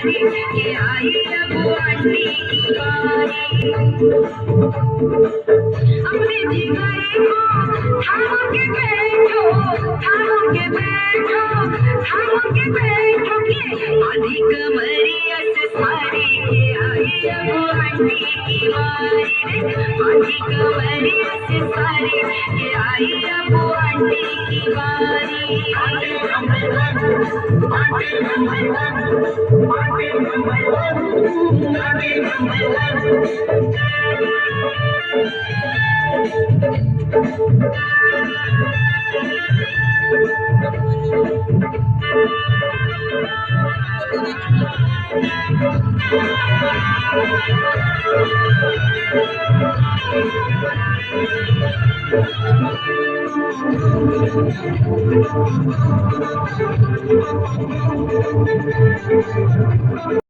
बारी के आई अब आंटी की बारी। अपने जिगर को थाम के बैठो, थाम के बैठो, थाम के बैठो के आधी कमरिया से सारी के आई अब आंटी की बारी रे। आधी कमरिया से सारी के आई अब आंटी की बारी। Aunty number one, aunty number one, aunty number one, aunty number one.